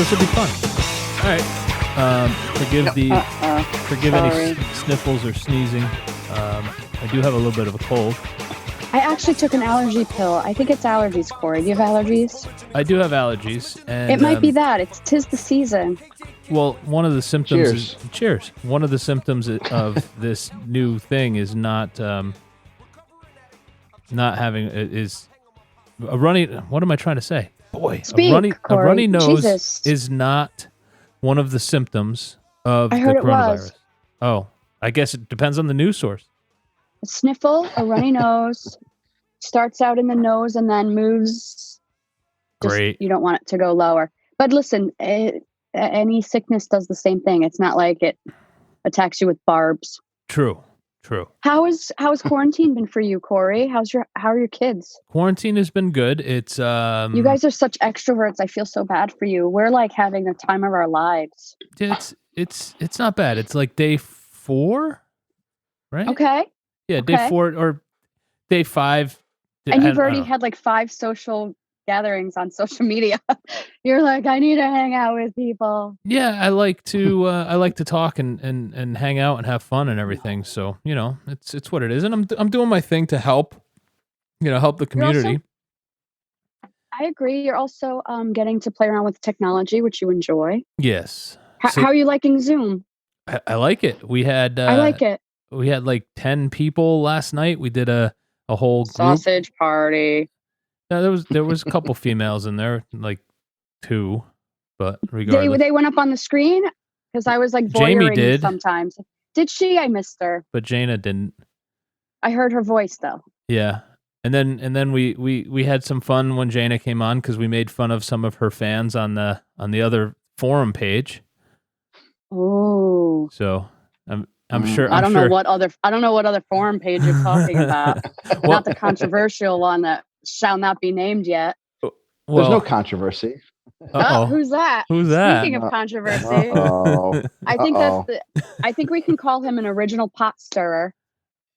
this will be fun. All right. Forgive any sniffles or sneezing. I do have a little bit of a cold. I actually took an allergy pill. I think it's allergies, Corey. Do you have allergies? I do have allergies, and it might be that. Tis the season. Well, one of the symptoms. Cheers. One of the symptoms of this new thing is not having is a runny. What am I trying to say? Boy, Speak, a runny nose Jesus. is not one of the symptoms of the heard coronavirus. It was. Oh, I guess it depends on the news source. A sniffle, a runny nose, starts out in the nose and then moves. Great. You don't want it to go lower. But listen, any sickness does the same thing. It's not like it attacks you with barbs. True. How has quarantine been for you, Corey? How are your kids? Quarantine has been good. It's you guys are such extroverts. I feel so bad for you. We're like having the time of our lives. It's not bad. It's like day 4, right? Okay. Yeah, day 4 or day 5. And you've already had like 5 social gatherings on social media. You're like, I need to hang out with people. Yeah, I like to talk and hang out and have fun and everything. So, it's what it is. And I'm doing my thing to help the community. I agree. You're also getting to play around with technology, which you enjoy. Yes. How are you liking Zoom? I like it. We had I like it. We had like 10 people last night. We did a whole group. Sausage party. No, there was a couple females in there, like 2, but regardless. They went up on the screen because I was like voyeuring Jamie did sometimes. Did she? I missed her. But Jaina didn't. I heard her voice though. Yeah. And then we had some fun when Jaina came on because we made fun of some of her fans on the other forum page. Oh. So I'm sure. I don't know what other forum page you're talking about. Not the controversial one that shall not be named yet. Well, there's no controversy. Oh, who's that? Who's that? Speaking of controversy, I think we can call him an original pot stirrer.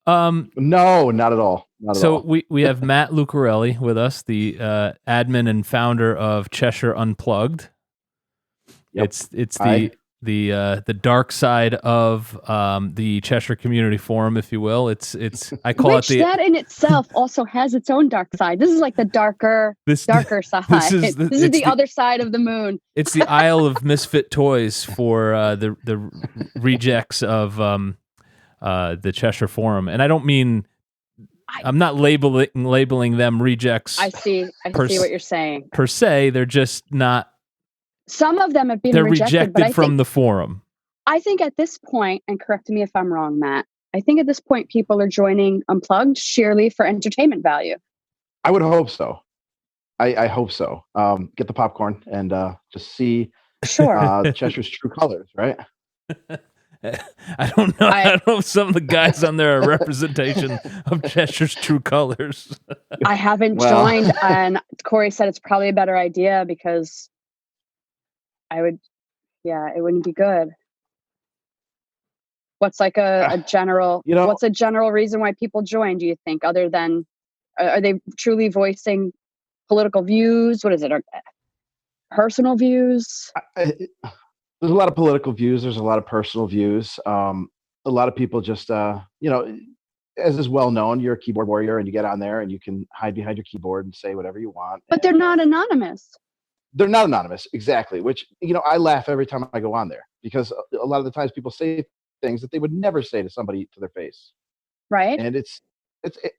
No, not at all. So we have Matt Lucarelli with us, the admin and founder of Cheshire Unplugged. Yep. It's the dark side of the Cheshire Community Forum, if you will. I call it that in itself also has its own dark side. This is like the darker side. This is the other side of the moon. It's the Isle of Misfit Toys for the rejects of the Cheshire Forum, and I don't mean. I'm not labeling them rejects. I see what you're saying. Per se, they're just not. Some of them have been rejected from the forum. I think at this point, and correct me if I'm wrong, Matt, I think at this point people are joining Unplugged sheerly for entertainment value. I would hope so. I hope so. Get the popcorn and just see Cheshire's true colors, right? I don't know. I don't know if some of the guys on there are representation of Cheshire's true colors. I haven't joined, and Corey said it's probably a better idea because it wouldn't be good. What's like a general, what's a general reason why people join, do you think, other than, are they truly voicing political views? What is it? Personal views? There's a lot of political views. There's a lot of personal views. A lot of people just, as is well known, you're a keyboard warrior and you get on there and you can hide behind your keyboard and say whatever you want. But they're not anonymous. They're not anonymous, exactly, which, I laugh every time I go on there because a lot of the times people say things that they would never say to somebody to their face. Right. And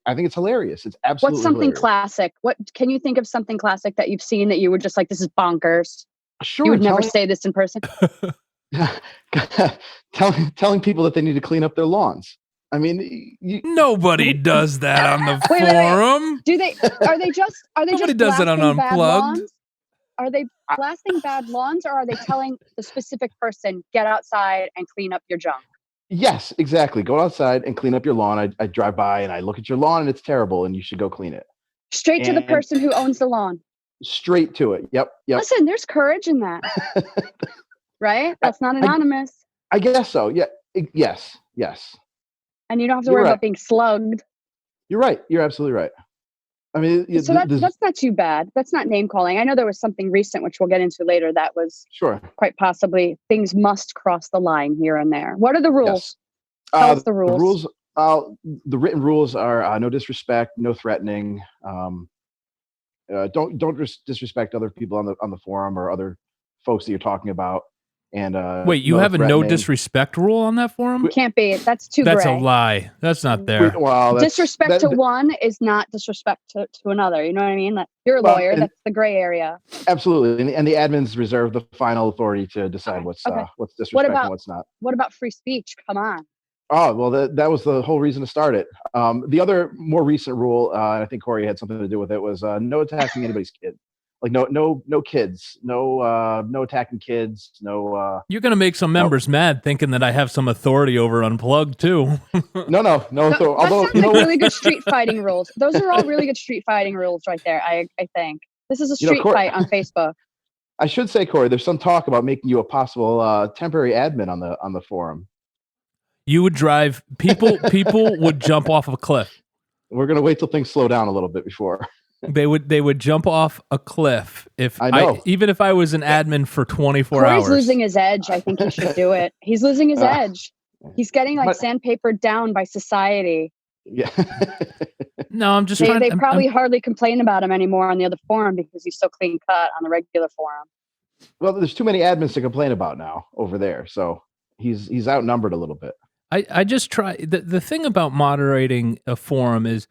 I think it's hilarious. It's absolutely What's something hilarious. Classic? What can you think of something classic that you've seen that you were just like, this is bonkers? Sure. You would never say this in person. telling people that they need to clean up their lawns. I mean, nobody does that on the forum. Wait. Are they just Nobody does it on Unplugged. Are they blasting bad lawns, or are they telling the specific person, get outside and clean up your junk? Yes, exactly. Go outside and clean up your lawn. I drive by and I look at your lawn and it's terrible and you should go clean it. Straight to the person who owns the lawn. Straight to it. Yep. Listen, there's courage in that. Right? That's not anonymous. I guess so. Yeah. Yes. And you don't have to worry about being slugged. You're right. You're absolutely right. I mean, so that's not too bad. That's not name calling. I know there was something recent, which we'll get into later, that was sure, quite possibly things must cross the line here and there. What are the rules? Yes. Tell us the rules. The written rules are no disrespect, no threatening. Don't disrespect other people on the forum or other folks that you're talking about. And wait, you have a no disrespect rule on that forum? Can't be. That's too That's gray. a lie. That's not there. Disrespect to one is not disrespect to another. You know what I mean? Like, you're a lawyer. That's the gray area. Absolutely. And the admins reserve the final authority to decide what's disrespect and what's not. What about free speech? Come on. Oh, well, that was the whole reason to start it. The other more recent rule, and I think Corey had something to do with it, was no attacking anybody's kid. Like no kids, no attacking kids, no. You're gonna make some members mad thinking that I have some authority over Unplugged too. No. Although that sounds like really good street fighting rules. Those are all really good street fighting rules right there. I think this is a street fight on Facebook. I should say, Corey, there's some talk about making you a possible temporary admin on the forum. You would drive people. People would jump off of a cliff. We're gonna wait till things slow down a little bit before. They would jump off a cliff even if I was an admin for 24 hours. Corey's losing his edge. I think he should do it. He's losing his edge. He's getting sandpapered down by society. Yeah. No, I'm just. They probably hardly complain about him anymore on the other forum because he's so clean cut on the regular forum. Well, there's too many admins to complain about now over there, so he's outnumbered a little bit. I just try the thing about moderating a forum is,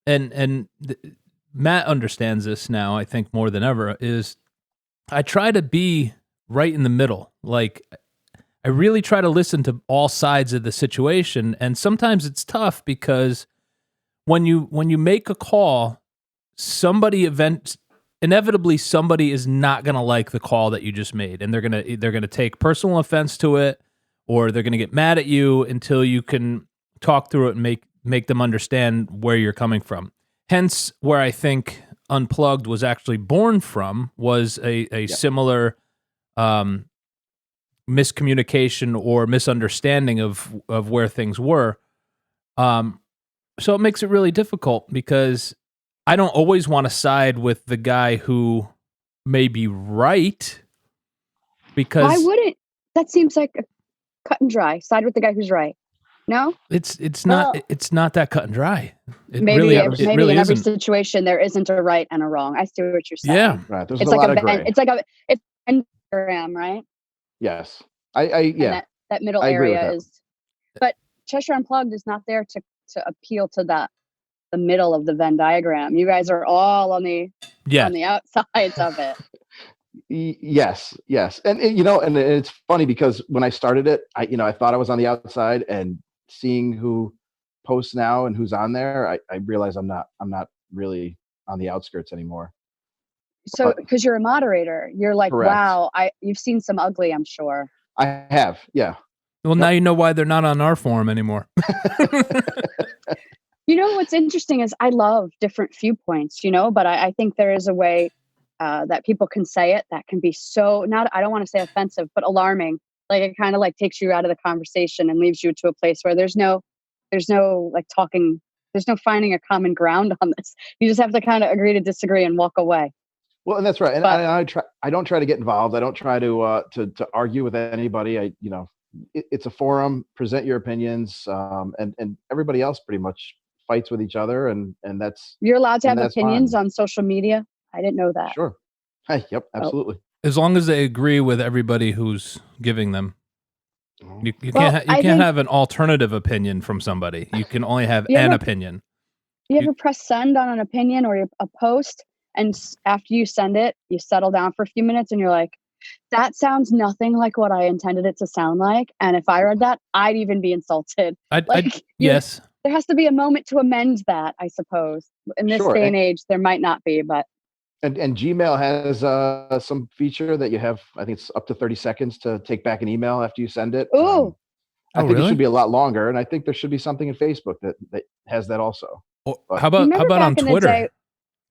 and Matt understands this now, I think more than ever, is I try to be right in the middle. Like, I really try to listen to all sides of the situation, and sometimes it's tough because when you make a call, inevitably somebody is not going to like the call that you just made, and they're going to take personal offense to it, or they're going to get mad at you until you can talk through it and make them understand where you're coming from. Hence, where I think Unplugged was actually born from was a similar miscommunication or misunderstanding of where things were. So it makes it really difficult because I don't always want to side with the guy who may be right. Because why wouldn't? That seems like a cut and dry. Side with the guy who's right. No, it's not that cut and dry. Maybe in every situation there isn't a right and a wrong. I see what you're saying. Yeah, right. There's a lot of gray. It's an Instagram, right? Yes, yeah. That middle area is. But Cheshire Unplugged is not there to appeal to the middle of the Venn diagram. You guys are all on the outsides of it. Yes, and and it's funny because when I started it, I thought I was on the outside, and seeing who posts now and who's on there, I realize I'm not really on the outskirts anymore. So because you're a moderator, you're like, correct. Wow, you've seen some ugly, I'm sure. I have, yeah. Well, now you know why they're not on our forum anymore. What's interesting is I love different viewpoints, but I think there is a way that people can say it that can be so I don't want to say offensive, but alarming. Like, it kind of takes you out of the conversation and leaves you to a place where there's no talking, there's no finding a common ground on this. You just have to kind of agree to disagree and walk away. Well, and that's right. And I don't try to get involved. I don't try to argue with anybody. It's a forum. Present your opinions, and everybody else pretty much fights with each other, and that's. You're allowed to have opinions on social media. I didn't know that. Sure. Hey, yep, absolutely. As long as they agree with everybody who's giving them. You can't have an alternative opinion from somebody. You can only have an opinion. You ever press send on an opinion or a post, and after you send it, you settle down for a few minutes and you're like, that sounds nothing like what I intended it to sound like. And if I read that, I'd even be insulted. Yes. There has to be a moment to amend that, I suppose. In this day and age, there might not be, but. And Gmail has some feature that you have, I think it's up to 30 seconds to take back an email after you send it. Ooh. I think it should be a lot longer. And I think there should be something in Facebook that has that also. How about on Twitter?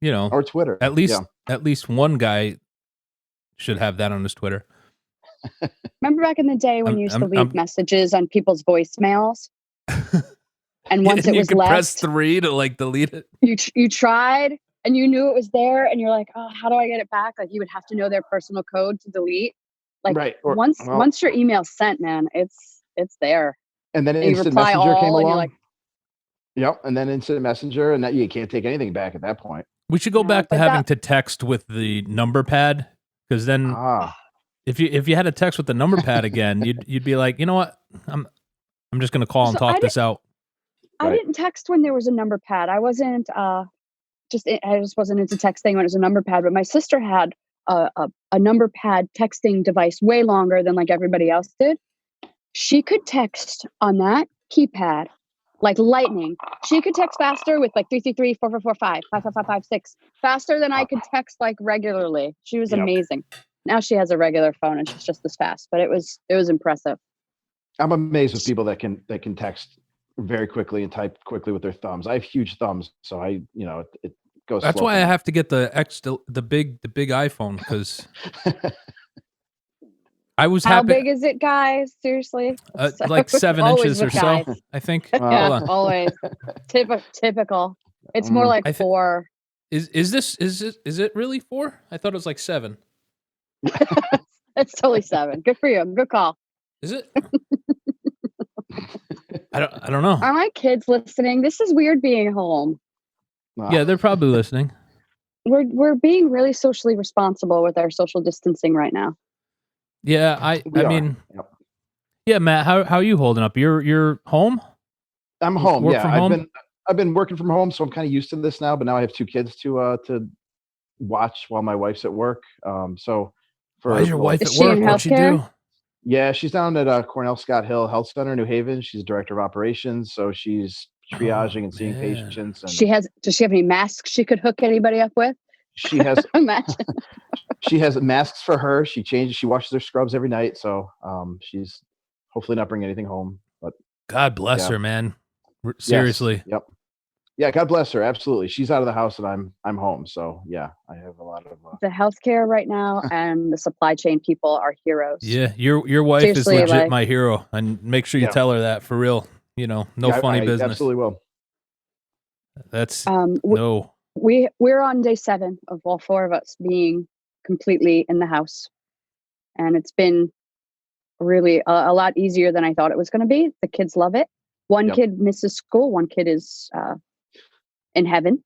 Or Twitter. At least one guy should have that on his Twitter. Remember back in the day when you used to leave messages on people's voicemails? And once it you was could left, press 3 to like delete it. You tried and you knew it was there, and you're like, oh, how do I get it back? Like you would have to know their personal code to delete. Like right. once your email's sent, man, it's there. And then And you Instant reply Messenger all, came and you're along. like, yep. And then Instant Messenger, and that you can't take anything back at that point. We should go No, back to but having to text with the number pad, because then if you had to text with the number pad again, you'd be like, you know what, I'm just gonna call and talk this out. I didn't text when there was a number pad. I just wasn't into texting when it was a number pad. But my sister had a number pad texting device way longer than like everybody else did. She could text on that keypad like lightning. She could text faster with like 333-4445 55556 faster than I could text like regularly. She was amazing. Now she has a regular phone and she's just as fast, but it was impressive. I'm amazed with people that can text very quickly and type quickly with their thumbs. I have huge thumbs, so it goes. That's slow why for I me. have to get the big iPhone, because I was How happy. big is it, guys? Seriously, like 7 inches or so, I think. Yeah, always typical. It's more like 4. Is it really 4? I thought it was like 7. It's totally 7. Good for you. Good call. Is it? I don't know. Are my kids listening? This is weird being home. Yeah, they're probably listening. We're being really socially responsible with our social distancing right now. Yeah, I mean, yeah, Matt, how are you holding up? You're home? I'm home. Work from home? I've been working from home, so I'm kind of used to this now. But now I have 2 kids to watch while my wife's at work. So why is your wife at work? What'd she do? Yeah, she's down at Cornell Scott Hill Health Center, New Haven. She's director of operations, so she's triaging and seeing patients. And does she have any masks she could hook anybody up with? She has Imagine. She has masks for her. She washes her scrubs every night, so she's hopefully not bringing anything home. But God bless her, man. Seriously. Yes. Yep. Yeah, God bless her. Absolutely. She's out of the house and I'm home. So yeah, I have a lot of the healthcare right now and the supply chain people are heroes. Yeah, your wife Seriously, is legit my hero, and make sure you tell her that for real. No funny business. I absolutely will. That's no. We're on day 7 of all 4 of us being completely in the house, and it's been really a lot easier than I thought it was going to be. The kids love it. One kid misses school. One kid is in heaven,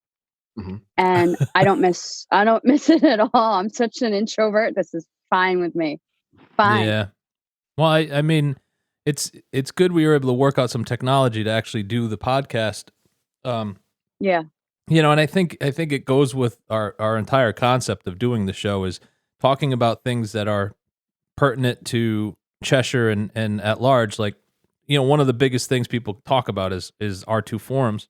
and I don't miss it at all. I'm such an introvert. This is fine with me. Fine. Yeah. Well, I mean, it's good we were able to work out some technology to actually do the podcast. Yeah. And I think it goes with our entire concept of doing the show is talking about things that are pertinent to Cheshire and at large. Like, one of the biggest things people talk about is our 2 forums.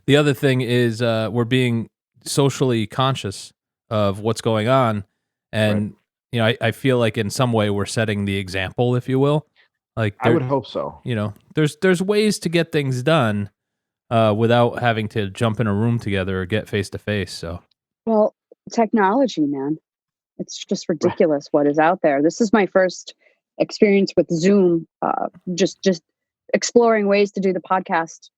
The other thing is we're being socially conscious of what's going on, and I feel like in some way we're setting the example, if you will. Like I would hope so. There's ways to get things done without having to jump in a room together or get face to face. So, well, technology, man, it's just ridiculous what is out there. This is my first experience with Zoom. Just exploring ways to do the podcast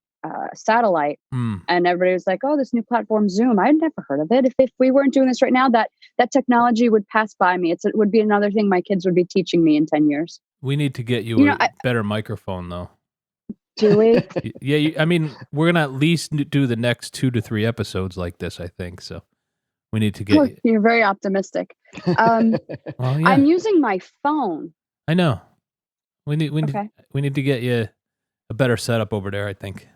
satellite, and everybody was like, "Oh, this new platform, Zoom. I'd never heard of it. If we weren't doing this right now, that technology would pass by me. It would be another thing my kids would be teaching me in 10 years." We need to get you a better microphone, though. Do we? Yeah, I mean, we're gonna at least do the next 2 to 3 episodes like this, I think. So we need to get. You're very optimistic. Well, yeah. I'm using my phone. I know. We need to get you a better setup over there, I think.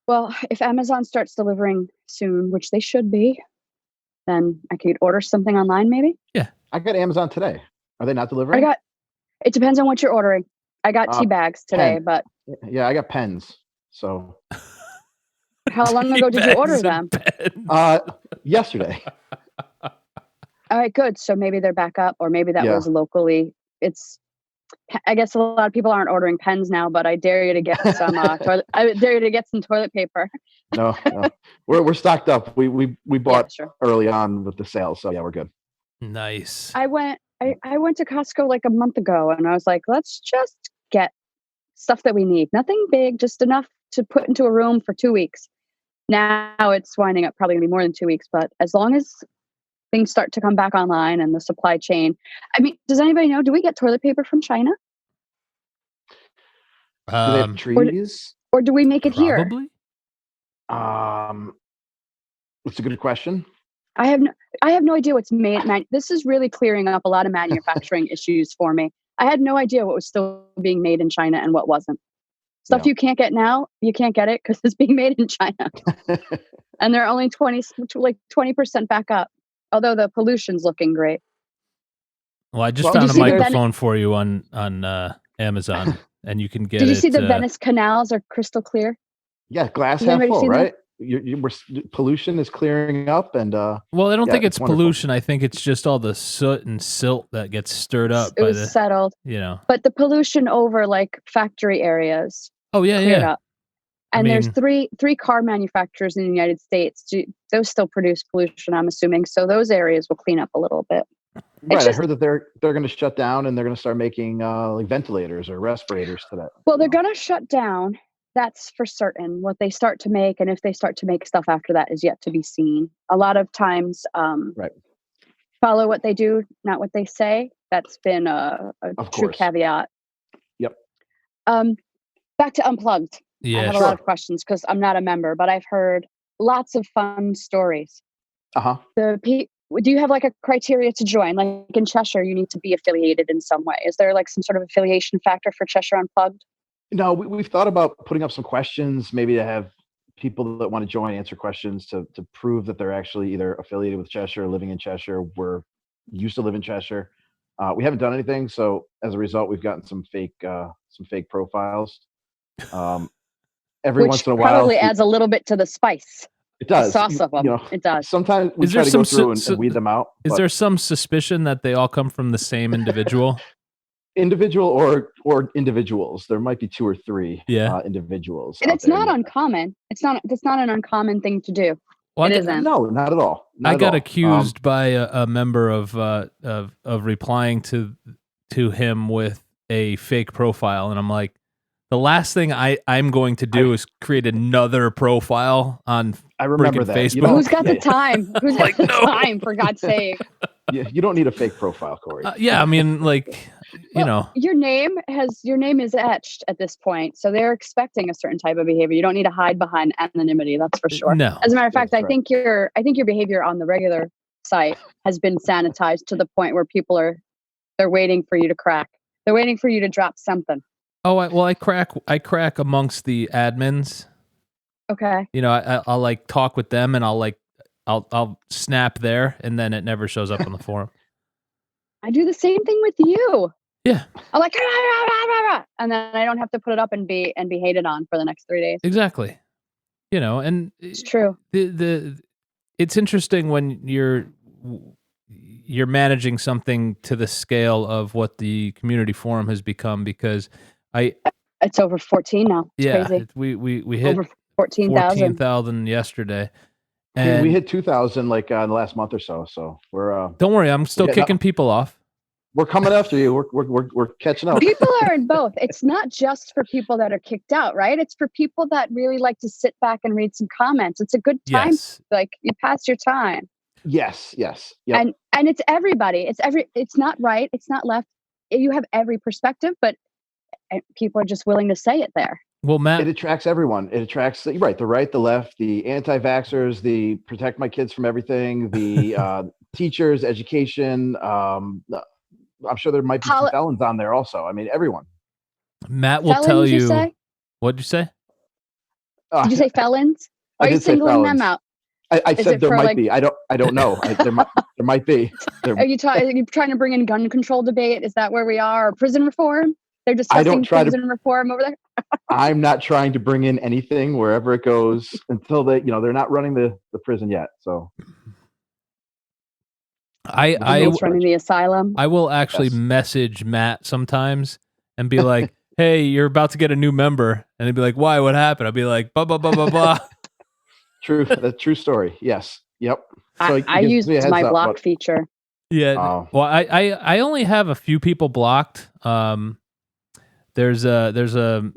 Well, if Amazon starts delivering soon, which they should be, then I could order something online, maybe. Yeah, I got Amazon today. Are they not delivering? It depends on what you're ordering. I got tea bags today, but yeah, I got pens. So how long ago did you order them? Yesterday. All right, good. So maybe they're back up, or maybe that was locally. I guess a lot of people aren't ordering pens now, but I dare you to get some I dare you to get some toilet paper. No. We're stocked up. We bought early on with the sales, so yeah, we're good. Nice. I went to Costco like a month ago, and I was like, let's just get stuff that we need. Nothing big, just enough to put into a room for 2 weeks. Now it's winding up probably going to be more than 2 weeks, but as long as things start to come back online and the supply chain. I mean, does anybody know, do we get toilet paper from China? Do they have trees? Or do we make it here? Probably. It's a good question. I have no idea what's made. This is really clearing up a lot of manufacturing issues for me. I had no idea what was still being made in China and what wasn't. Stuff you can't get now, you can't get it because it's being made in China. And they're only 20% back up. Although the pollution's looking great. Well, I just found a microphone for you on Amazon, and you can get it. Did you see the Venice canals are crystal clear? Yeah, glass half full, right? Pollution is clearing up, and well, I don't think it's pollution. I think it's just all the soot and silt that gets stirred up. It was settled, But the pollution over like factory areas. Oh yeah. Up. And there's three car manufacturers in the United States. Those still produce pollution, I'm assuming. So those areas will clean up a little bit. Right. I heard that they're going to shut down and they're going to start making like ventilators or respirators to that. Well, they're going to shut down. That's for certain. What they start to make, and if they start to make stuff after that, is yet to be seen. A lot of times, follow what they do, not what they say. That's been a true caveat. Yep. Back to Unplugged. Yeah, I have a lot of questions because I'm not a member, but I've heard lots of fun stories. Do you have like a criteria to join? Like in Cheshire, you need to be affiliated in some way. Is there like some sort of affiliation factor for Cheshire Unplugged? No, we've thought about putting up some questions, maybe to have people that want to join answer questions to prove that they're actually either affiliated with Cheshire or living in Cheshire. We're used to live in Cheshire. We haven't done anything, so as a result, we've gotten some fake profiles. Every once in a while, probably adds a little bit to the spice. It does. The sauce of them. It does. Sometimes we try to go through and weed them out. Is there some suspicion that they all come from the same individual? Individual or individuals. There might be 2 or 3 individuals. And it's not uncommon. It's not an uncommon thing to do. Well, it isn't. No, not at all. I got accused by a member of replying to him with a fake profile, and I'm like, the last thing I'm going to do is create another profile on Facebook. Who's got the time? Who's got the time, for God's sake? Yeah, you don't need a fake profile, Corey. Yeah, I mean, your name is etched at this point, so they're expecting a certain type of behavior. You don't need to hide behind anonymity, that's for sure. No. As a matter of fact, I think your behavior on the regular site has been sanitized to the point where they're waiting for you to crack. They're waiting for you to drop something. Oh, I crack amongst the admins. Okay. I'll like talk with them, and I'll snap there, and then it never shows up on the forum. I do the same thing with you. Yeah. I'm like, and then I don't have to put it up and be hated on for the next 3 days. Exactly. And it's true. It's interesting when you're managing something to the scale of what the community forum has become, because it's over 14 now. It's crazy. We hit over 14,000 yesterday. And we hit 2,000 like in the last month or so. So we're don't worry, I'm still kicking people off. We're coming after you. We're catching up. People are in both. It's not just for people that are kicked out, right? It's for people that really like to sit back and read some comments. It's a good time. Yes. Like you pass your time. Yes. Yep. And it's everybody. It's not right. It's not left. You have every perspective, but people are just willing to say it there. Well, Matt, it attracts everyone. It attracts the right, the left, the anti-vaxxers, the protect my kids from everything, the teachers, education. I'm sure there might be some felons on there also. I mean, everyone. Matt will tell you. What'd you say? Did you say felons? Are you singling them out? I said there might be. I don't know. There might be. Are you trying to bring in gun control debate? Is that where we are? Or prison reform? They're discussing prison reform over there. I'm not trying to bring in anything wherever it goes until they're not running the prison yet. So running the asylum. I will actually message Matt sometimes and be like, "Hey, you're about to get a new member," and he'd be like, "Why? What happened?" I'll be like, "Blah blah blah blah blah." True, that's true story. Yes, yep. So I used my block feature. Yeah. Well, I only have a few people blocked. There's a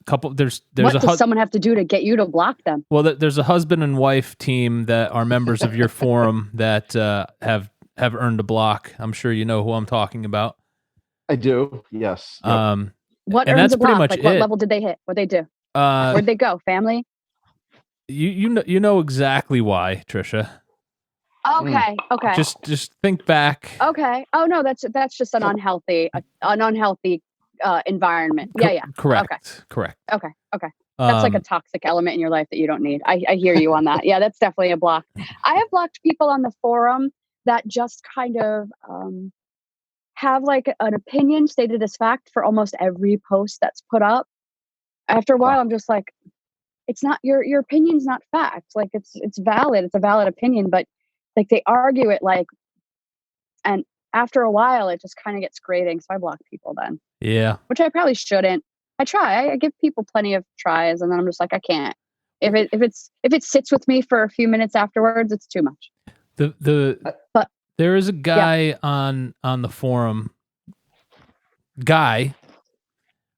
couple. There's what does someone have to do to get you to block them? Well, there's a husband and wife team that are members of your forum that have earned a block. I'm sure you know who I'm talking about. I do. Yes. Yep. What and earns that's a block? pretty much like it. what level did they hit? What they do? Where'd they go? Family? You know exactly why, Trisha. Okay. Okay. Just think back. Okay. Oh no, that's just an unhealthy environment. Yeah. Correct. Correct. Okay. That's like a toxic element in your life that you don't need. I hear you on that. Yeah, that's definitely a block. I have blocked people on the forum that just kind of have like an opinion stated as fact for almost every post that's put up. After a while, I'm just like, it's not your opinion's not fact. Like it's valid. It's a valid opinion, but like they argue it like, and after a while, it just kind of gets grating. So I block people then. Yeah. Which I probably shouldn't. I try. I give people plenty of tries, and then I'm just like, I can't. If it sits with me for a few minutes afterwards, it's too much. But there is a guy on the forum,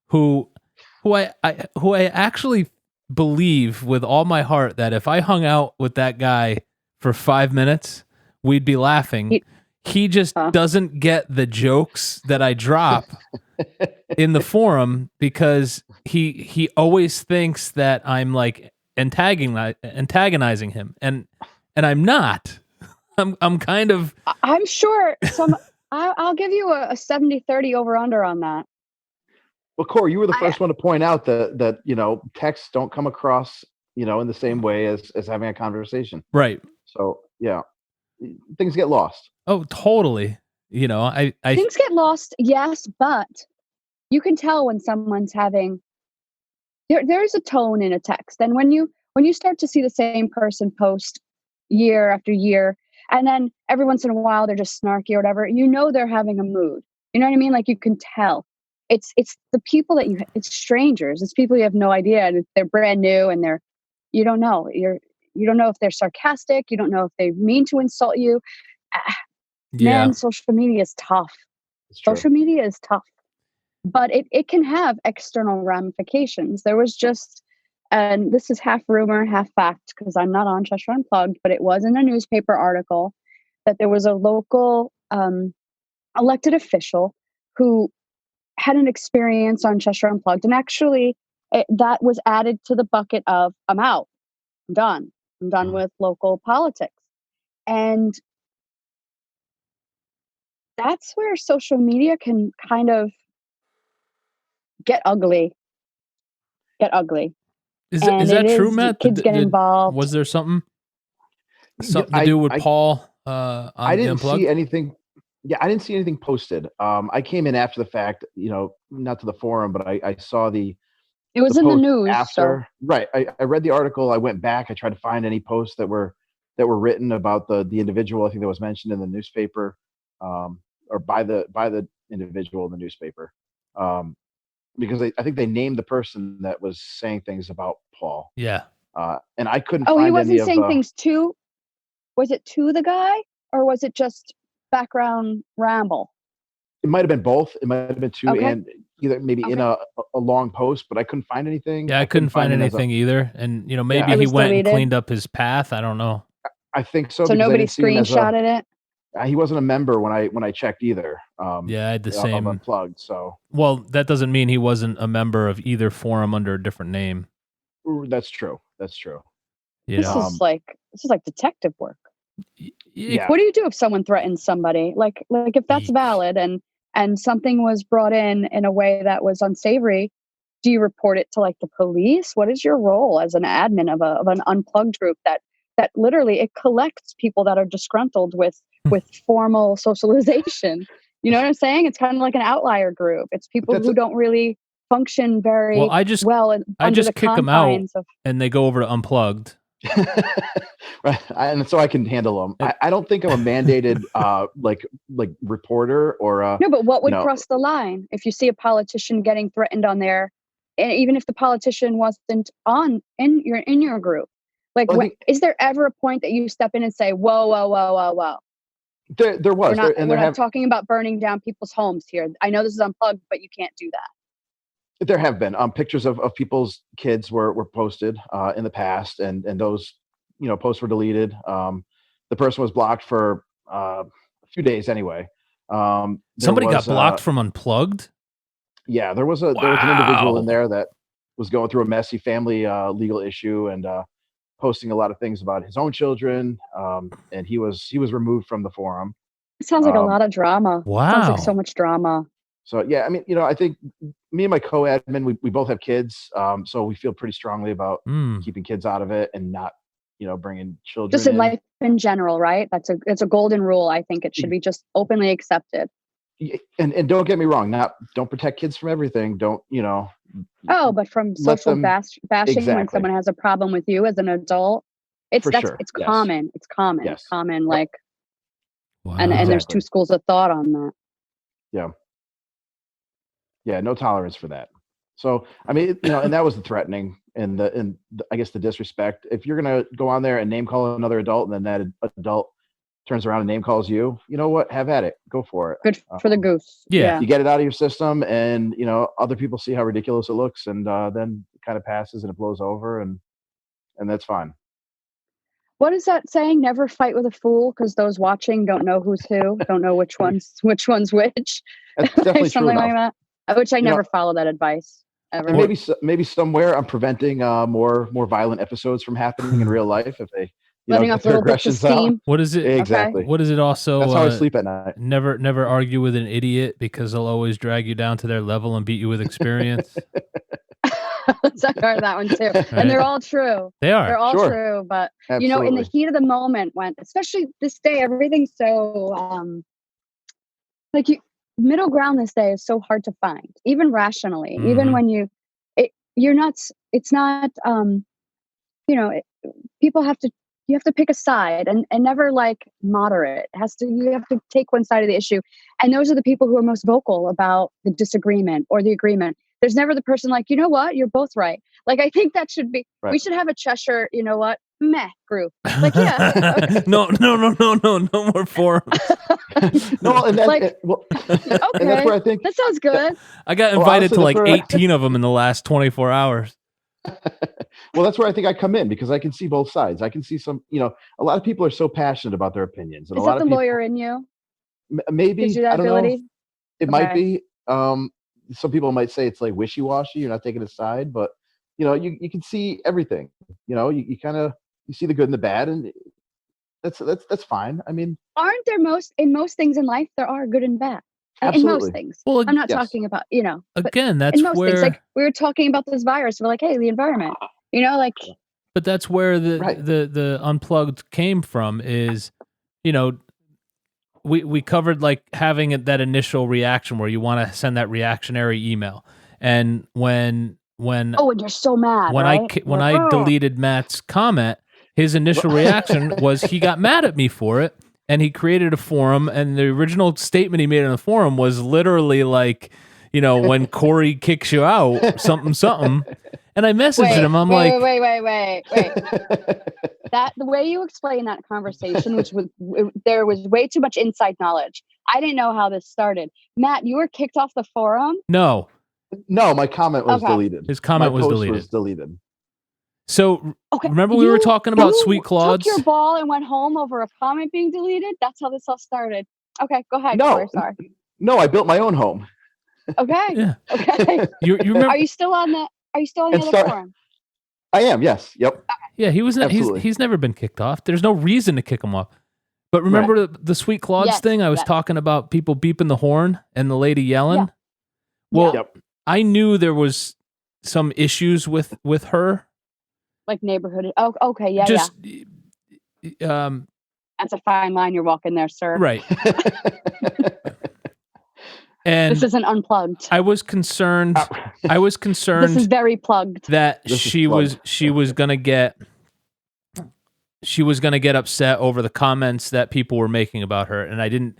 who I actually believe with all my heart that if I hung out with that guy for 5 minutes, we'd be laughing. He just doesn't get the jokes that I drop in the forum because he always thinks that I'm like antagonizing him, and I'm not. I'm kind of. I'm sure I'll give you a 70-30 over under on that. Well, Corey, you were the first one to point out that texts don't come across in the same way as having a conversation. Right. So yeah, things get lost. Oh, totally. I things get lost. Yes, but you can tell when someone's having. There's a tone in a text, and when you start to see the same person post year after year, and then every once in a while they're just snarky or whatever, they're having a mood. You know what I mean? Like you can tell. It's the people that it's strangers. It's people you have no idea, and they're brand new, and you don't know. You don't know if they're sarcastic. You don't know if they mean to insult you. Man, social media is tough. Social media is tough, but it can have external ramifications. There was just, and this is half rumor, half fact, because I'm not on Cheshire Unplugged, but it was in a newspaper article that there was a local elected official who had an experience on Cheshire Unplugged, and actually that was added to the bucket of I'm out, I'm done with local politics. And that's where social media can kind of get ugly. Is that true, Matt? Kids get involved. Was there something to do with Paul on I didn't Unplugged? see anything. Yeah, I didn't see anything posted. I came in after the fact, not to the forum, but I saw it was in the news after. So. Right. I read the article. I went back. I tried to find any posts that were written about the individual. I think that was mentioned in the newspaper, or by the individual in the newspaper, because I think they named the person that was saying things about Paul. Yeah. And I couldn't. Oh, find he wasn't any saying of, things to. Was it to the guy, or was it just background ramble? It might have been both. It might have been two, and either maybe in a long post, but I couldn't find anything. Yeah, I couldn't find anything either. And maybe he went and cleaned up his path. I don't know. I think so. So nobody screenshotted it. He wasn't a member when I checked either. Yeah, I had the same. Unplugged. So well, that doesn't mean he wasn't a member of either forum under a different name. That's true. That's true. This is like detective work. Yeah. What do you do if someone threatens somebody? Like if that's valid and something was brought in a way that was unsavory, do you report it to like the police? What is your role as an admin of an Unplugged group that literally it collects people that are disgruntled with formal socialization? You know what I'm saying? It's kind of like an outlier group. It's people who don't really function very well. I just kick them out and they go over to Unplugged. Right, and so I can handle them. I don't think I'm a mandated like reporter or no. But what would cross the line if you see a politician getting threatened on there, and even if the politician wasn't in your group? Like, is there ever a point that you step in and say, whoa? There was. We're not talking about burning down people's homes here. I know this is Unplugged, but you can't do that. There have been pictures of people's kids were posted in the past, and those posts were deleted. The person was blocked for a few days anyway. Somebody got blocked from Unplugged. Yeah, there was an individual in there that was going through a messy family legal issue and posting a lot of things about his own children, and he was removed from the forum. It sounds like a lot of drama. Wow, sounds like so much drama. So yeah, I mean, I think me and my co-admin, we both have kids, so we feel pretty strongly about keeping kids out of it and not, bringing children. Just in life in general, right? It's a golden rule. I think it should be just openly accepted. And don't get me wrong, don't protect kids from everything. Don't Oh, but from social bashing when someone has a problem with you as an adult, it's common. It's common. Yes. It's common. Like, wow. and there's two schools of thought on that. Yeah. Yeah, no tolerance for that. So, I mean, and that was the threatening and I guess the disrespect. If you're going to go on there and name call another adult and then that adult turns around and name calls you, you know what? Have at it. Go for it. Good for the goose. Yeah. You get it out of your system and, other people see how ridiculous it looks and then it kind of passes and it blows over and that's fine. What is that saying? Never fight with a fool because those watching don't know who's who, don't know which one's which. That's definitely something true like that. Which I never follow that advice ever. And maybe somewhere I'm preventing more violent episodes from happening in real life if they letting off little bits of steam. What is it exactly? What is it also? That's how I sleep at night. Never argue with an idiot because they'll always drag you down to their level and beat you with experience. I've heard that one too, right. And they're all true. They are. They're all true, but Absolutely. In the heat of the moment, when especially this day, everything's so middle ground this day is so hard to find, even rationally, even when you're not, it's not, people you have to pick a side and never like moderate. You have to take one side of the issue. And those are the people who are most vocal about the disagreement or the agreement. There's never the person like, you know what, you're both right. Like, I think that should be, we should have a Cheshire, group. Like, yeah. Okay. No more forums. No, and okay. And that's where I think that sounds good. I got invited to like 18 of them in the last 24 hours. Well, that's where I think I come in because I can see both sides. I can see some, a lot of people are so passionate about their opinions. And Is a lot that of the lawyer in you? Maybe. Gives you that ability? Know. It might be. Some people might say it's like wishy-washy. You're not taking a side, but you can see everything. You kind of you see the good and the bad, and that's fine. I mean, aren't there in most things in life there are good and bad? Absolutely. In most things. Well, I'm not talking about again. That's in most where things, like we were talking about this virus. We're like, hey, the environment. But that's where the Unplugged came from. Is we covered like having that initial reaction where you want to send that reactionary email, and when and you're so mad when right? I deleted Matt's comment, his initial reaction was he got mad at me for it, and he created a forum, and the original statement he made in the forum was literally like, when Corey kicks you out, something. And I messaged him. I'm like, wait. That the way you explain that conversation, there was way too much inside knowledge. I didn't know how this started. Matt, you were kicked off the forum? No, my comment was deleted. His comment was deleted. So remember we were talking about Sweet Claude's? Took your ball and went home over a comment being deleted? That's how this all started. Okay, go ahead. No, Corey, sorry. No, I built my own home. Okay. Yeah. Okay. You remember? Are you still on the other forum? I am. Yes. Yep. Okay. Yeah, he was. He's never been kicked off. There's no reason to kick him off. But remember the Sweet Claude's thing? I was talking about people beeping the horn and the lady yelling. Yeah. Well, I knew there was some issues with her. Like neighborhood. Oh, okay. Yeah. Just, that's a fine line you're walking there, sir. Right. And this isn't unplugged. I was concerned. This is very plugged. That she was gonna get upset over the comments that people were making about her, and I didn't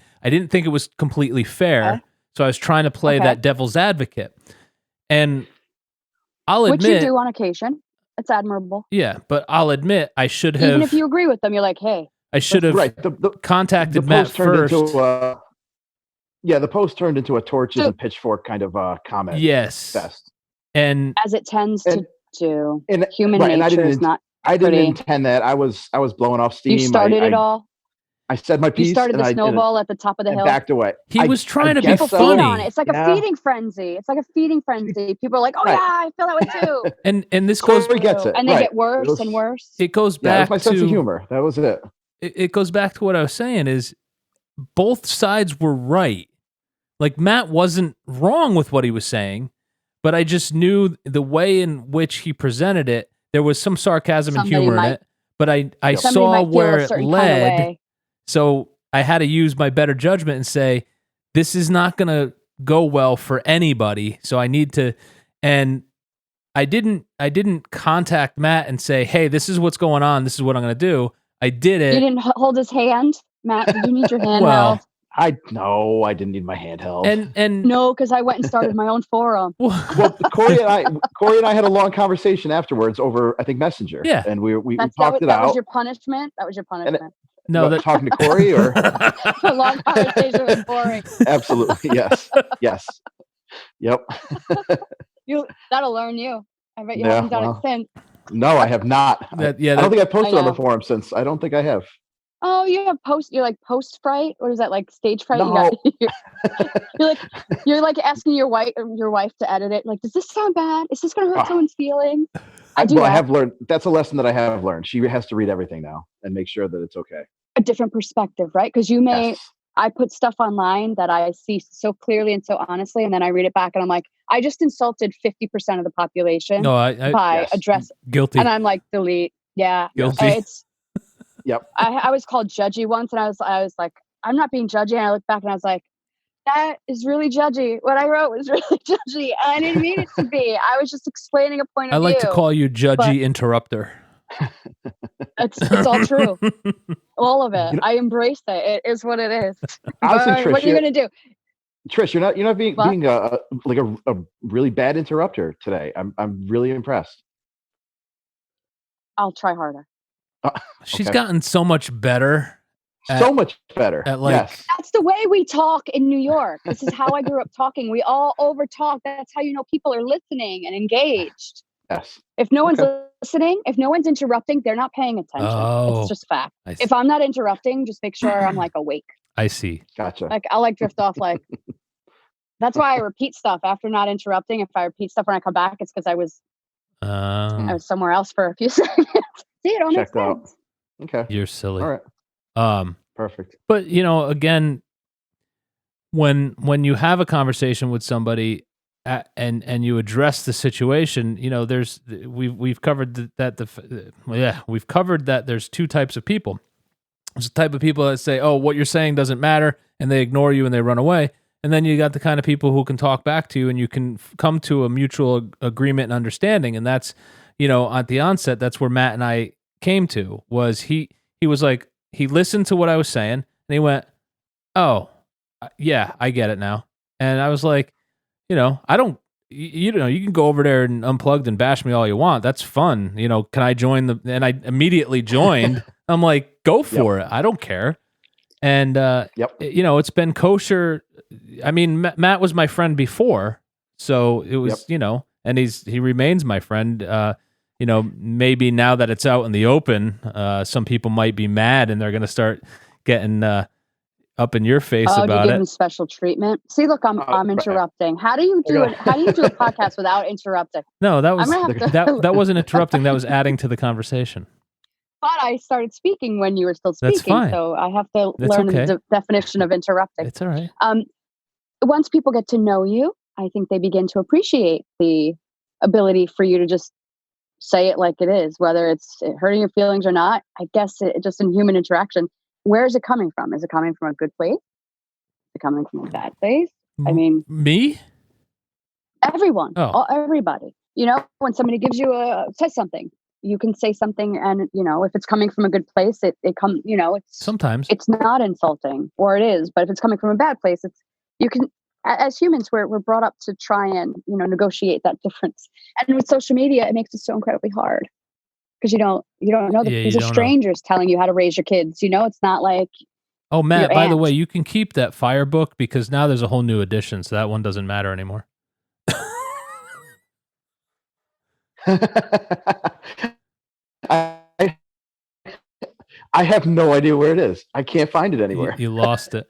think it was completely fair. Okay. So I was trying to play that devil's advocate, and I'll admit, which you do on occasion. It's admirable. Yeah, but I'll admit I should have. Even if you agree with them, you're like, hey. I should have contacted Matt first. The post turned into a torches and pitchfork kind of comment. Yes. Fest. And as it tends to do. And Human nature is not I didn't pretty. intend that. I was blowing off steam. You started it all. I said my piece. You started the snowball at the top of the hill. Backed away. He was trying to be funny. On it. It's like a feeding frenzy. It's like a feeding frenzy. People are like, "Oh yeah, I feel that way too." and this goes. Gets it. And they get worse and worse. It goes back to my sense of humor. That was it. It goes back to what I was saying. Is both sides were right. Like Matt wasn't wrong with what he was saying, but I just knew the way in which he presented it. There was some sarcasm and humor in it, but I saw where it led. So I had to use my better judgment and say, this is not going to go well for anybody. So I need to, and I didn't contact Matt and say, hey, this is what's going on. This is what I'm going to do. I did it. You didn't hold his hand, Matt. Did you need your hand held? I didn't need my hand held. And no, because I went and started my own forum. Well, Corey and I had a long conversation afterwards over, I think, Messenger. Yeah, and we talked it out. That was your punishment. That was your punishment. No, talking to Corey or a long conversation with Corey. Absolutely, yes, yep. That'll learn you. I bet you haven't done it since. No, I have not. I don't think I posted on the forum since. I don't think I have. Oh, you have you're like post fright? What is that, like stage fright? No. You're like asking your wife to edit it. Like, does this sound bad? Is this going to hurt someone's feelings? I have learned. That's a lesson that I have learned. She has to read everything now and make sure that it's okay. A different perspective, right? Because I put stuff online that I see so clearly and so honestly, and then I read it back and I'm like, I just insulted 50% of the population by address. Guilty. And I'm like, delete. Yeah. Guilty. Yep. I was called judgy once, and I was like, I'm not being judgy. And I looked back and I was like, that is really judgy. What I wrote was really judgy. And I didn't mean it to be. I was just explaining a point of view. I like to call you judgy interrupter. It's all true. All of it. I embrace it. It is what it is. Honestly, Trish, what are you gonna do? Trish, you're not being a really bad interrupter today. I'm really impressed. I'll try harder. She's gotten so much better. Much better. That's the way we talk in New York. This is how I grew up talking. We all over talk. That's how you know people are listening and engaged. Yes. If no one's listening, if no one's interrupting, they're not paying attention. It's just fact. If I'm not interrupting, just make sure I'm like awake. I see. Gotcha. Like I'll like drift off like. That's why I repeat stuff after not interrupting. If I repeat stuff when I come back, it's because I was somewhere else for a few seconds. See, it all makes sense. Okay. You're silly. All right. Perfect. But again, when you have a conversation with somebody and you address the situation, we've covered we've covered that there's two types of people. There's the type of people that say, "Oh, what you're saying doesn't matter," and they ignore you and they run away. And then you got the kind of people who can talk back to you and you can come to a mutual agreement and understanding. And that's, at the onset, that's where Matt and I came to, was he was like, he listened to what I was saying and he went, "Oh, yeah, I get it now." And I was like, I don't, you can go over there and Unplugged and bash me all you want. That's fun. Can I join and I immediately joined. I'm like, go for it. I don't care. And, it's been kosher. I mean, Matt was my friend before, so it was, and he remains my friend. Maybe now that it's out in the open, some people might be mad and they're going to start getting up in your face about it. Give him special treatment. See, look, I'm interrupting. How do you do it? How do you do a podcast without interrupting? No, that was that wasn't interrupting. That was adding to the conversation. But I started speaking when you were still speaking, so I have to learn the definition of interrupting. It's all right. Once people get to know you, I think they begin to appreciate the ability for you to just say it like it is, whether it's hurting your feelings or not. I guess just in human interaction, where is it coming from? Is it coming from a good place? Is it coming from a bad place? I mean, me? Everyone. Everybody. When somebody gives you says something, you can say something, and if it's coming from a good place, it comes. It's sometimes it's not insulting, or it is. But if it's coming from a bad place, you can. As humans, we're brought up to try and negotiate that difference. And with social media, it makes it so incredibly hard because you don't know these are strangers telling you how to raise your kids. It's not like. Oh, Matt, by the way, you can keep that Fire book because now there's a whole new edition, so that one doesn't matter anymore. I have no idea where it is. I can't find it anywhere. You lost it.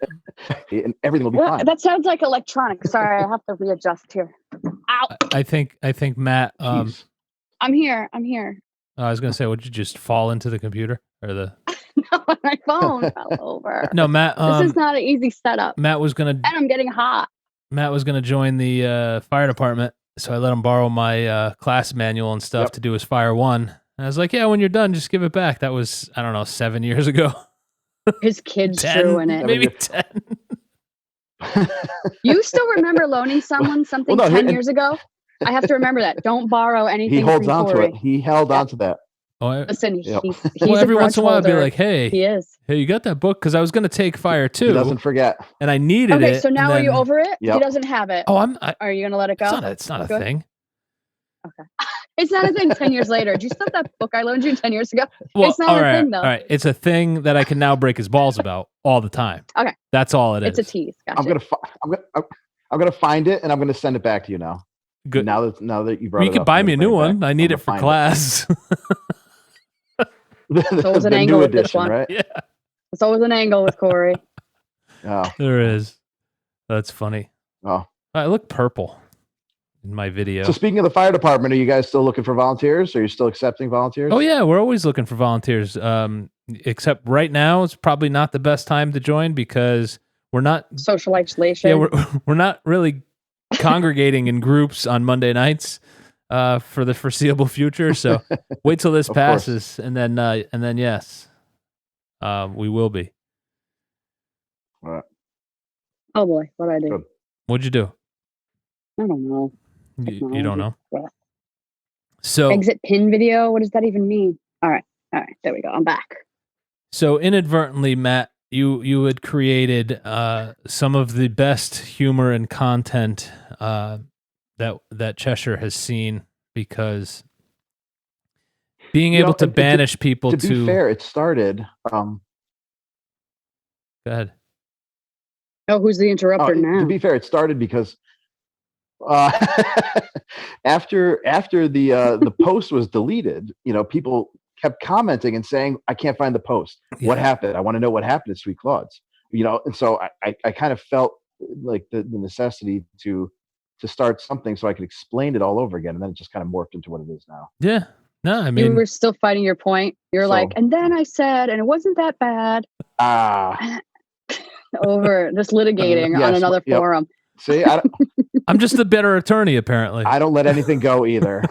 And everything will be fine. That sounds like electronic. Sorry, I have to readjust here. Ow. I think Matt. I'm here. I was gonna say, would you just fall into the computer or the? No, my phone fell over. No, Matt. This is not an easy setup. Matt was gonna. And I'm getting hot. Matt was gonna join the fire department, so I let him borrow my class manual and stuff to do his Fire 1. And I was like, yeah, when you're done, just give it back. That was, I don't know, 7 years ago. His kids 10, drew in it. Maybe 10. You still remember loaning someone something 10 years ago? I have to remember that. Don't borrow anything. He holds from on Corey. to it. He held on to that. Oh, Listen, he's well, every once in a while, I'd be holder. like, hey, he is. Hey, you got that book? Because I was going to take Fire 2. He doesn't forget. And I needed it. Okay, so now are you over it? Yep. He doesn't have it. Oh, Are you going to let it go? It's not a thing. Okay. It's not a thing 10 years later. Do you still have that book I loaned you 10 years ago? Well, it's not a thing, though. All right. It's a thing that I can now break his balls about all the time. Okay. That's all it is. It's a tease. Gotcha. I'm gonna find it and I'm gonna send it back to you now. Good. Now that you brought it up. You could buy me a new one. I need it for class. It's always an angle with this one. Right? Yeah. It's always an angle with Corey. Oh. There is. That's funny. Oh. I look purple in my video. So speaking of the fire department, are you guys still looking for volunteers? Are you still accepting volunteers? Oh yeah, we're always looking for volunteers. Except right now, it's probably not the best time to join because we're not social isolation. Yeah, we're not really congregating in groups on Monday nights for the foreseeable future. So wait till this passes, and then yes, we will be. All right. Oh boy, what I do? Good. What'd you do? I don't know. You don't know? Yeah. So exit pin video. What does that even mean? All right. There we go. I'm back. So inadvertently, Matt, you had created some of the best humor and content that Cheshire has seen because being able to banish people to be fair, it started. Go ahead. Oh, who's the interrupter now? To be fair, it started because after the post was deleted, people kept commenting and saying, "I can't find the post. What happened? I want to know what happened to Sweet Claude's." And so I kind of felt like the necessity to start something so I could explain it all over again, and then it just kind of morphed into what it is now. Yeah. No, I mean, you were still fighting your point. You're like, and then I said, and it wasn't that bad. Over just litigating on another forum. See, I'm just the better attorney, apparently. I don't let anything go either.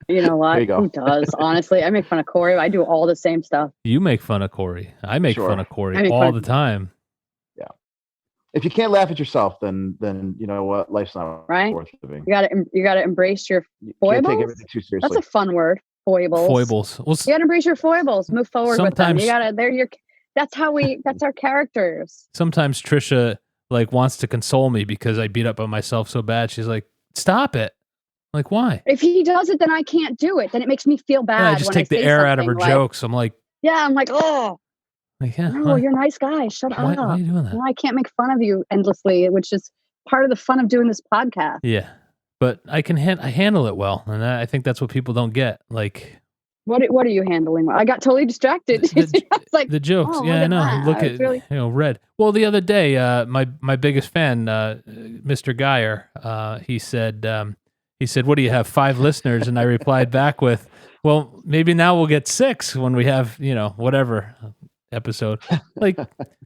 You know what? You Who does? Honestly, I make fun of Corey. I do all the same stuff. You make fun of Corey. I make fun of Corey all the time. Yeah. If you can't laugh at yourself, then you know what? Life's not worth living. You gotta embrace your foibles. Can't take everything too seriously. That's a fun word. Foibles. Foibles. Well, you gotta embrace your foibles. Move forward with them. You gotta. That's our characters. Sometimes Trisha wants to console me because I beat up on myself so bad. She's like, "Stop it." I'm like, why? If he does it, then I can't do it. Then it makes me feel bad. And I just take the air out of her jokes. I'm like, oh. No, you're a nice guy. Shut up. Why are you doing that? No, I can't make fun of you endlessly, which is part of the fun of doing this podcast. Yeah, but I handle it well, and I think that's what people don't get. What are you handling? I got totally distracted. The jokes. I know. Look at red. Well, the other day, my biggest fan, Mr. Geyer, he said, "What do you have? 5 listeners?" And I replied back with, "Well, maybe now we'll get 6 when we have whatever episode."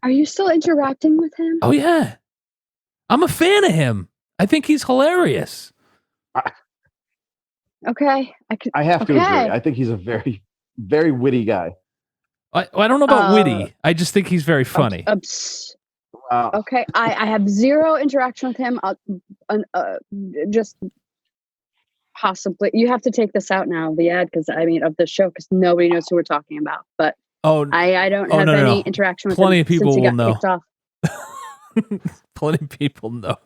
Are you still interacting with him? Oh yeah, I'm a fan of him. I think he's hilarious. Okay, I have to agree. I think he's a very, very witty guy. I don't know about witty. I just think he's very funny. Wow. Okay, I have 0 interaction with him. Just possibly, you have to take this out now, the ad, of the show, because nobody knows who we're talking about. But I don't have any interaction with him. Plenty of people since he will got know. kicked off. Plenty of people know.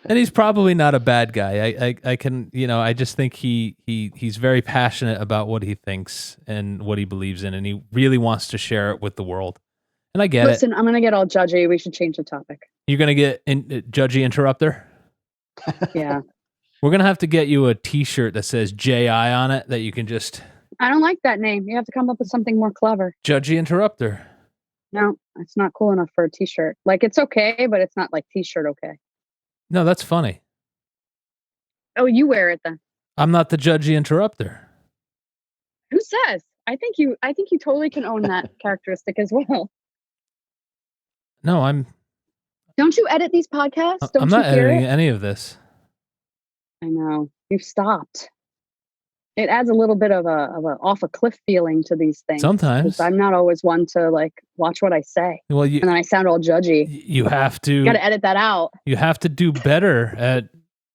And he's probably not a bad guy. I can, I just think he's very passionate about what he thinks and what he believes in, and he really wants to share it with the world. And I get it. Listen, I'm going to get all judgy. We should change the topic. You're going to get judgy interrupter? Yeah. We're going to have to get you a t-shirt that says J.I. on it that you can just... I don't like that name. You have to come up with something more clever. Judgy Interrupter. No, it's not cool enough for a t-shirt. Like, it's okay, but it's not like t-shirt okay. No, that's funny. Oh, you wear it then. I'm not the Judgy Interrupter. Who says? I think you totally can own that characteristic as well. No, I'm... Don't you edit these podcasts? I'm not editing any of this. I know. You've stopped. It adds a little bit of a off a cliff feeling to these things. Sometimes. I'm not always one to like watch what I say. Well, and then I sound all judgy. You have to... You got to edit that out. You have to do better at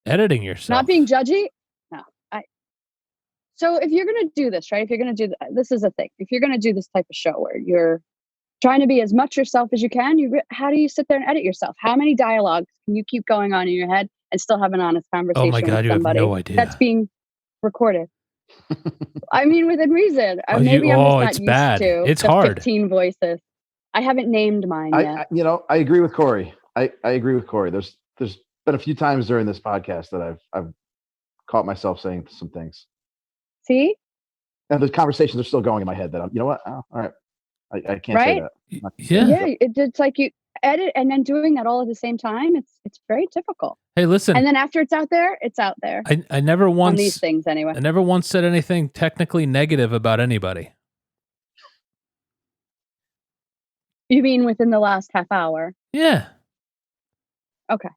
editing yourself. Not being judgy? No. So if you're going to do this, right? If you're going to do... This is a thing. If you're going to do this type of show where you're trying to be as much yourself as you can, how do you sit there and edit yourself? How many dialogues can you keep going on in your head and still have an honest conversation with somebody? You have no idea. That's being recorded. I mean, within reason. Maybe I'm just not used to it's hard. 15 voices. I haven't named mine yet. I agree with Corey. I agree with Corey. There's been a few times during this podcast that I've caught myself saying some things. See? And the conversations are still going in my head that I'm, you know what? Oh, all right. I can't say that. Yeah. It's like you edit and then doing that all at the same time. It's very difficult. Hey, listen. And then after it's out there, it's out there. I never once... On these things anyway. I never once said anything technically negative about anybody. You mean within the last half hour? Yeah. Okay.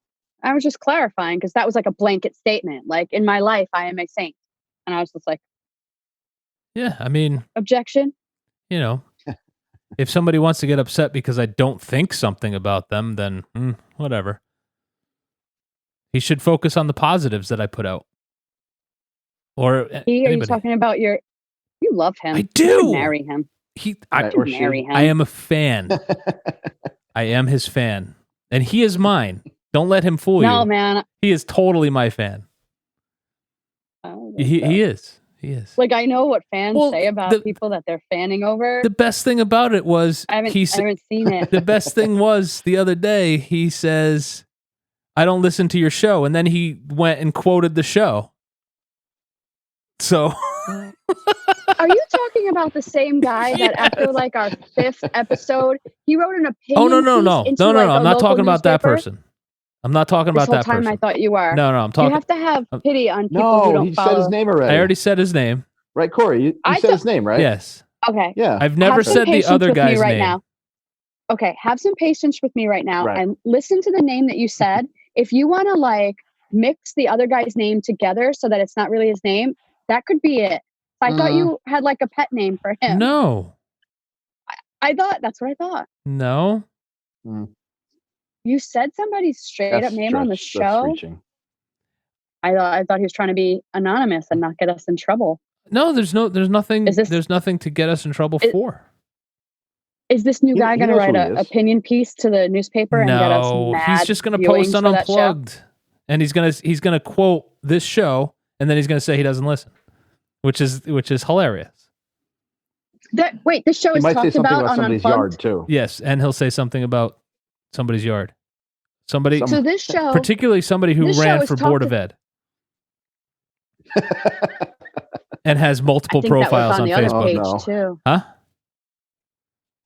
I was just clarifying because that was like a blanket statement. Like, in my life, I am a saint. And I was just like... Yeah, I mean... Objection? You know, if somebody wants to get upset because I don't think something about them, then whatever. He should focus on the positives that I put out. Or are you talking about you love him. I do. You should marry him. Marry him. I am a fan. I am his fan. And he is mine. Don't let him fool you. No, man. He is totally my fan. He is. He is. Like, I know what fans say about people that they're fanning over. The best thing about it was... I haven't seen it. The best thing was, the other day, he says, I don't listen to your show. And then he went and quoted the show. So... Are you talking about the same guy that after like our 5th episode, he wrote an opinion? Oh, no. I'm not talking about that person. I'm not talking about that person. I thought you were. No, I'm talking. You have to have pity on people who don't follow. Said his name already. I already said his name. Right, Corey? You said his name, right? Yes. Okay. Yeah. I've never said the other guy's name. Now. Okay, have some patience with me right now and listen to the name that you said. If you want to like mix the other guy's name together so that it's not really his name, that could be it. I thought you had like a pet name for him. No. I thought that's what I thought. No. You said somebody's straight up name on the show. I thought he was trying to be anonymous and not get us in trouble. No, there's nothing. There's nothing to get us in trouble for. Is this new guy going to write an opinion piece to the newspaper and get us mad? He's just going to post on Unplugged, and he's gonna quote this show, and then he's going to say he doesn't listen, which is hilarious. Wait, this show is talked about on somebody's Unplugged? yard too. Yes, and he'll say something about somebody's yard. So this show, particularly somebody who ran for Board of Ed, and has multiple profiles on Facebook. Page too. Huh?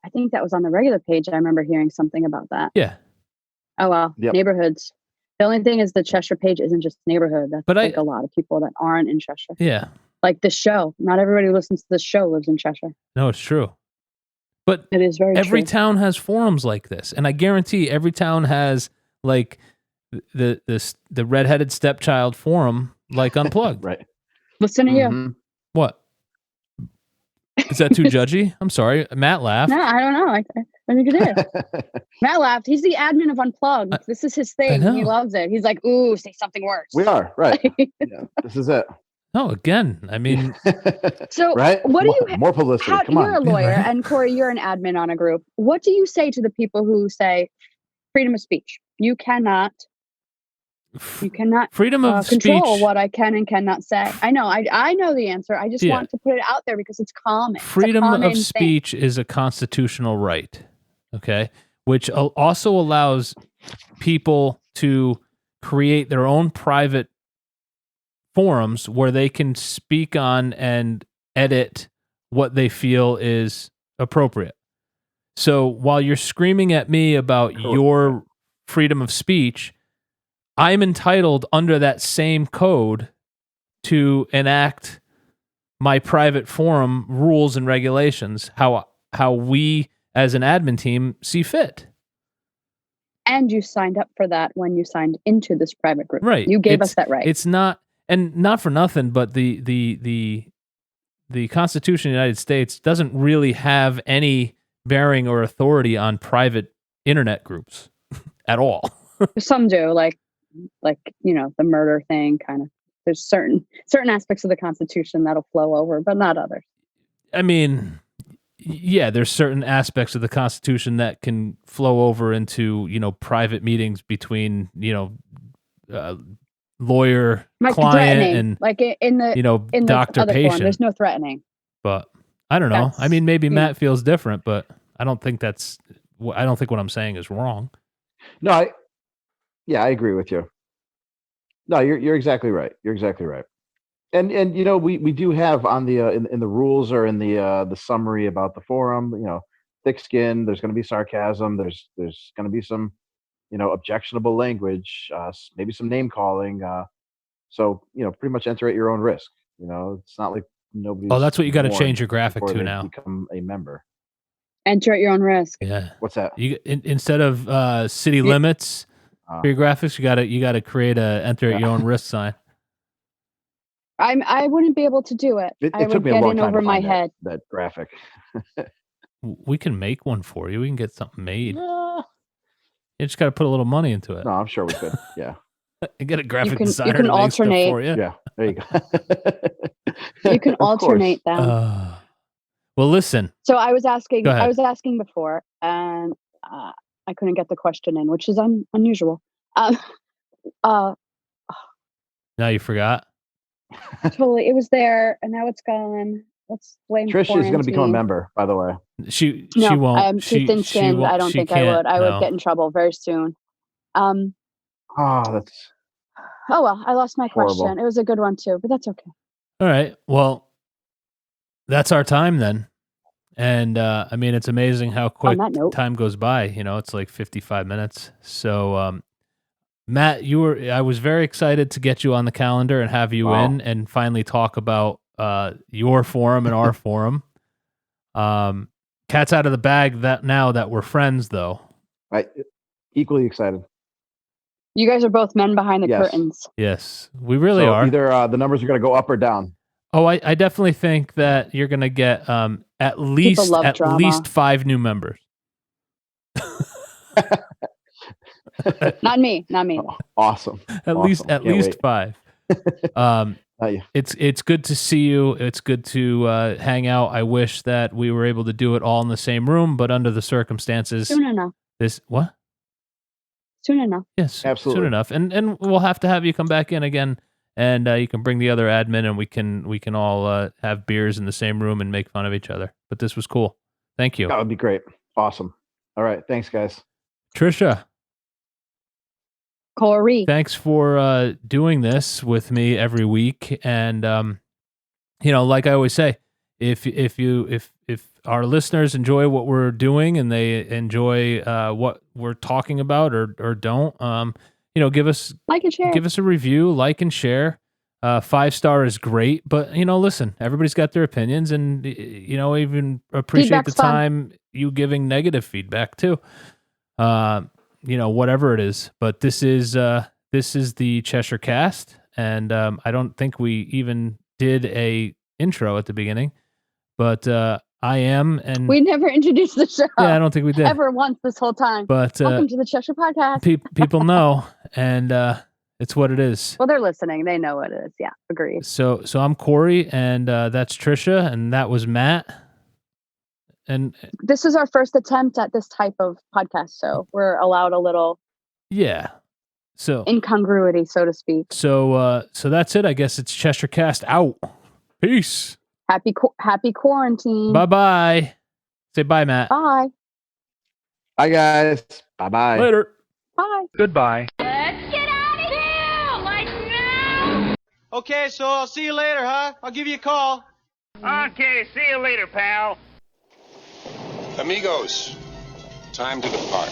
I think that was on the regular page. I remember hearing something about that. Yeah. Oh well, neighborhoods. The only thing is the Cheshire page isn't just neighborhood. That's like a lot of people that aren't in Cheshire. Yeah. Like this show. Not everybody who listens to this show lives in Cheshire. No, it's true. But it is very every true. town has forums like this. And I guarantee every town has like the redheaded stepchild forum like Unplugged. Right. Listen to you. What? Is that too judgy? I'm sorry. Matt laughed. No, I don't know. I think it is. Matt laughed. He's the admin of Unplugged. This is his thing. He loves it. He's like, ooh, say something worse. We are, right. This is it. No, again, I mean. So right? What do you... More publicity. Come on. You're a lawyer, and Corey, you're an admin on a group. What do you say to the people who say freedom of speech? You cannot freedom of control speech. What I can and cannot say. I know. I know the answer. I just want to put it out there because it's common. Freedom of speech is a constitutional right, okay, which also allows people to create their own private forums where they can speak on and edit what they feel is appropriate. So while you're screaming at me about your freedom of speech, I'm entitled under that same code to enact my private forum rules and regulations, how we as an admin team see fit. And you signed up for that when you signed into this private group. Right. You gave us that right. It's not, and not for nothing, but the Constitution of the United States doesn't really have any bearing or authority on private internet groups at all. Some do, like the murder thing kind of. There's certain aspects of the Constitution that'll flow over, but not others. I mean, yeah, there's certain aspects of the Constitution that can flow over into, private meetings between, lawyer, like client, and like in the doctor, other patient. Form, there's no threatening. But I don't know. I mean, maybe Matt feels different, but I don't think what I'm saying is wrong. No, I agree with you. No, you're exactly right. You're exactly right. And we do have on the in the rules or in the summary about the forum, thick skin. There's going to be sarcasm. There's going to be some objectionable language. Maybe some name calling. So pretty much enter at your own risk. It's not like nobody's. Oh, that's what you got to change your graphic to now. Become a member. Enter at your own risk. Yeah. What's that? You instead of city limits for your graphics, you got to create a enter at your own risk sign. I wouldn't be able to do it. It took me a long time over to my find head. That graphic. We can make one for you. We can get something made. You just got to put a little money into it. No, I'm sure we could. Yeah. And get a graphic designer. You can alternate. For you. Yeah, there you go. You can alternate them. Well, listen. So I was asking before, and I couldn't get the question in, which is unusual. Now you forgot. Totally, it was there, and now it's gone. Let's blame Trish is going to become a member, by the way. She won't. I'm too thin-skinned. I don't think I would. I would get in trouble very soon. That's. Oh well, I lost my horrible. question. It was a good one too, but that's okay. All right. Well, that's our time then. And I mean, it's amazing how quick time goes by. It's like 55 minutes. So, Matt, I was very excited to get you on the calendar and have you in and finally talk about your forum and our forum. Cat's out of the bag now that we're friends, though. Equally excited. You guys are both men behind the curtains. Yes, we really are. Either the numbers are going to go up or down. Oh, I definitely think that you're going to get at least 5 new members. Not me. Oh, awesome. At least 5. It's good to see you. It's good to hang out. I wish that we were able to do it all in the same room, but under the circumstances, soon enough. Soon enough. Yes, absolutely. Soon enough, and we'll have to have you come back in again, and you can bring the other admin, and we can all have beers in the same room and make fun of each other. But this was cool. Thank you. That would be great. Awesome. All right. Thanks, guys. Trisha. Corey. Thanks for doing this with me every week, and like I always say, if our listeners enjoy what we're doing and they enjoy what we're talking about or don't, give us like and share. Give us a review, like and share. 5-star is great, but listen, everybody's got their opinions, and even appreciate Feedback's the time you giving negative feedback too. Whatever it is, but this is the Cheshire Cast, and I don't think we even did a intro at the beginning, but I am, and we never introduced the show. Yeah, I don't think we did ever once this whole time. But welcome to the Cheshire Podcast. People know, and it's what it is. Well, they're listening; they know what it is. Yeah, agreed. So I'm Corey, and that's Trisha, and that was Matt. And this is our first attempt at this type of podcast, so we're allowed a little incongruity, so to speak. So that's it. I guess it's Cheshire Cast out. Peace. Happy quarantine. Bye. Say bye, Matt. Bye. Bye, guys. Bye. Later. Bye. Goodbye. Let's get out of here. Okay, so I'll see you later, huh? I'll give you a call. Okay, see you later, pal. Amigos, time to depart.